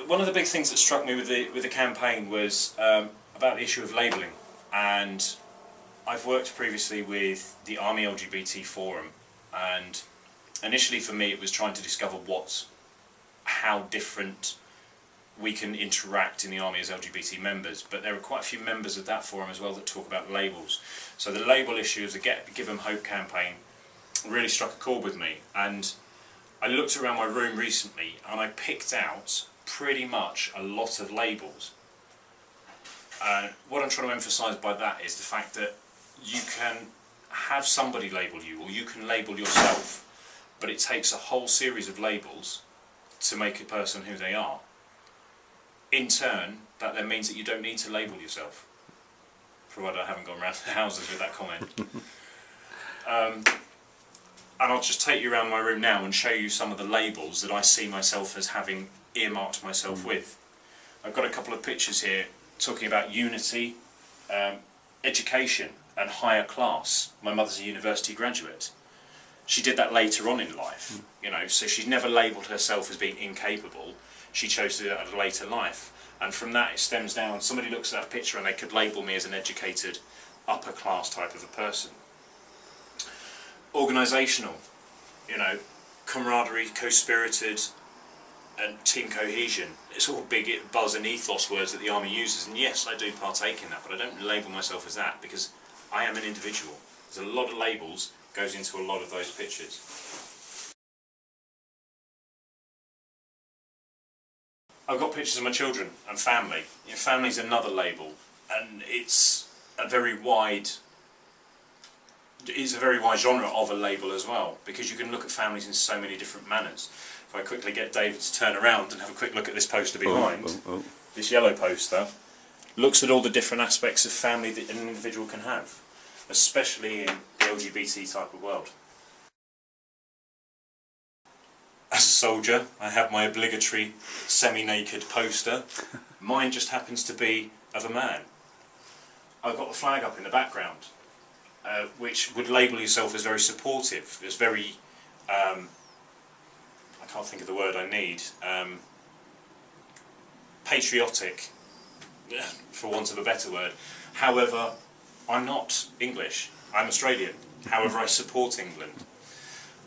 one of the big things that struck me with the campaign was about the issue of labelling, and I've worked previously with the Army LGBT Forum, and initially for me it was trying to discover how different we can interact in the Army as LGBT members, but there are quite a few members of that forum as well that talk about labels. So the label issue of the Give 'em Hope campaign really struck a chord with me, and I looked around my room recently and I picked out pretty much a lot of labels. What I'm trying to emphasise by that is the fact that you can have somebody label you, or you can label yourself, but it takes a whole series of labels to make a person who they are. In turn, that then means that you don't need to label yourself, provided I haven't gone round the houses with that comment. And I'll just take you around my room now and show you some of the labels that I see myself as having earmarked myself with. I've got a couple of pictures here talking about unity, education and higher class. My mother's a university graduate. She did that later on in life, you know, so she's never labelled herself as being incapable. She chose to do that at a later life, and from that it stems down. Somebody looks at that picture and they could label me as an educated, upper class type of a person. Organisational, you know, camaraderie, co-spirited and team cohesion. It's all big buzz and ethos words that the Army uses, and yes, I do partake in that, but I don't label myself as that because I am an individual. There's a lot of labels goes into a lot of those pictures. I've got pictures of my children and family. You know, family's another label, and it's a very wide genre of a label as well, because you can look at families in so many different manners. If I quickly get David to turn around and have a quick look at this poster behind, this yellow poster looks at all the different aspects of family that an individual can have, especially in the LGBT type of world. As a soldier, I have my obligatory semi-naked poster. Mine just happens to be of a man. I've got the flag up in the background, which would label yourself as very supportive, as very, I can't think of the word I need, patriotic, for want of a better word. However, I'm not English, I'm Australian. However, I support England.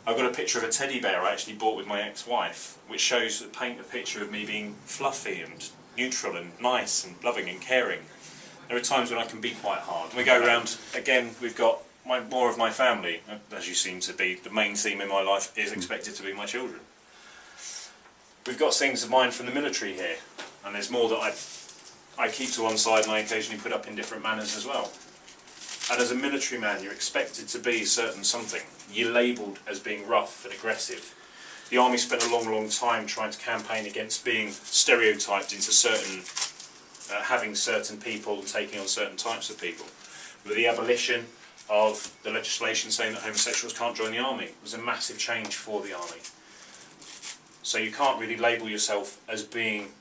I've got a picture of a teddy bear I actually bought with my ex-wife, which paint a picture of me being fluffy and neutral and nice and loving and caring. There are times when I can be quite hard. We go around, again, we've got more of my family, as you seem to be. The main theme in my life is expected to be my children. We've got things of mine from the military here, and there's more that I keep to one side and I occasionally put up in different manners as well. And as a military man, you're expected to be certain something. You're labelled as being rough and aggressive. The Army spent a long time trying to campaign against being stereotyped into having certain people and taking on certain types of people. With the abolition of the legislation saying that homosexuals can't join the Army, it was a massive change for the Army. So you can't really label yourself as being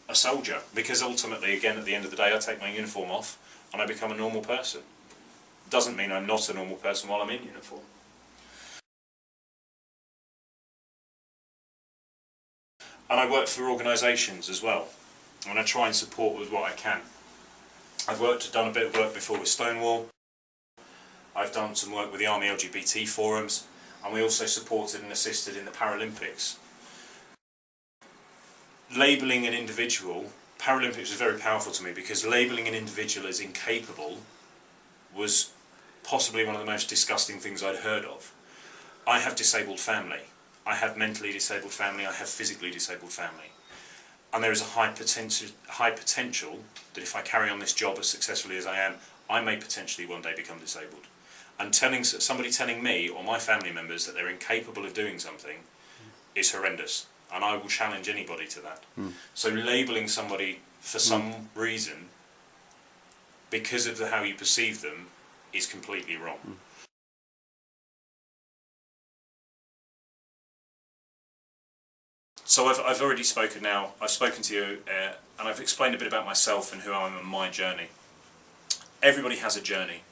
a soldier, because ultimately, again, at the end of the day, I take my uniform off and I become a normal person. Doesn't mean I'm not a normal person while I'm in uniform. And I work for organisations as well, and I try and support with what I can. I've done a bit of work before with Stonewall. I've done some work with the Army LGBT forums, and we also supported and assisted in the Paralympics. Labelling an individual, Paralympics was very powerful to me, because labelling an individual as incapable was possibly one of the most disgusting things I'd heard of. I have disabled family. I have mentally disabled family. I have physically disabled family. And there is a high potential that if I carry on this job as successfully as I am, I may potentially one day become disabled. And somebody telling me or my family members that they're incapable of doing something is horrendous. And I will challenge anybody to that. So labelling somebody for some reason, because of how you perceive them, is completely wrong. So I've already spoken now. I've spoken to you and I've explained a bit about myself and who I am on my journey. Everybody has a journey,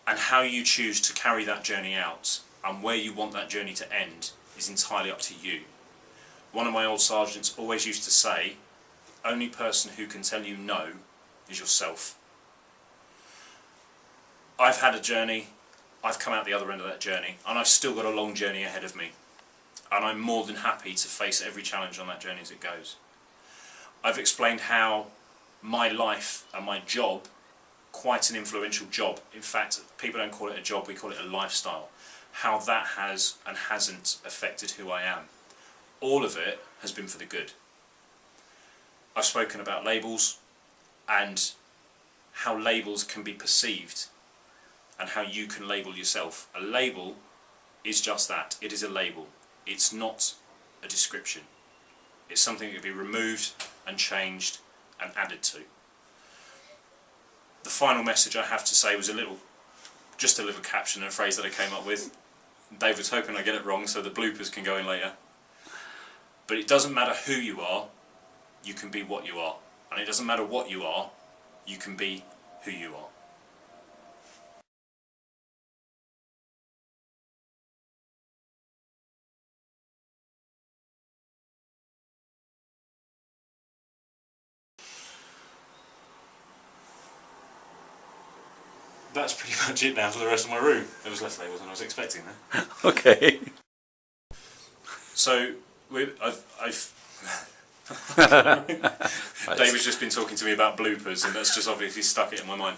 and how you choose to carry that journey out and where you want that journey to end is entirely up to you. one of my old sergeants always used to say, only person who can tell you no is yourself. I've had a journey, I've come out the other end of that journey, and I've still got a long journey ahead of me. And I'm more than happy to face every challenge on that journey as it goes. I've explained how my life and my job, quite an influential job, in fact people don't call it a job, we call it a lifestyle, how that has and hasn't affected who I am. All of it has been for the good. I've spoken about labels and how labels can be perceived and how you can label yourself. A label is just that, it is a label. It's not a description. It's something that can be removed and changed and added to. The final message I have to say was just a little caption and a phrase that I came up with. David's hoping I get it wrong so the bloopers can go in later. But it doesn't matter who you are, you can be what you are. And it doesn't matter what you are, you can be who you are. That's pretty much it now for the rest of my room. There was less labels than I was expecting there. Okay. So, David's just been talking to me about bloopers, and that's just obviously stuck it in my mind.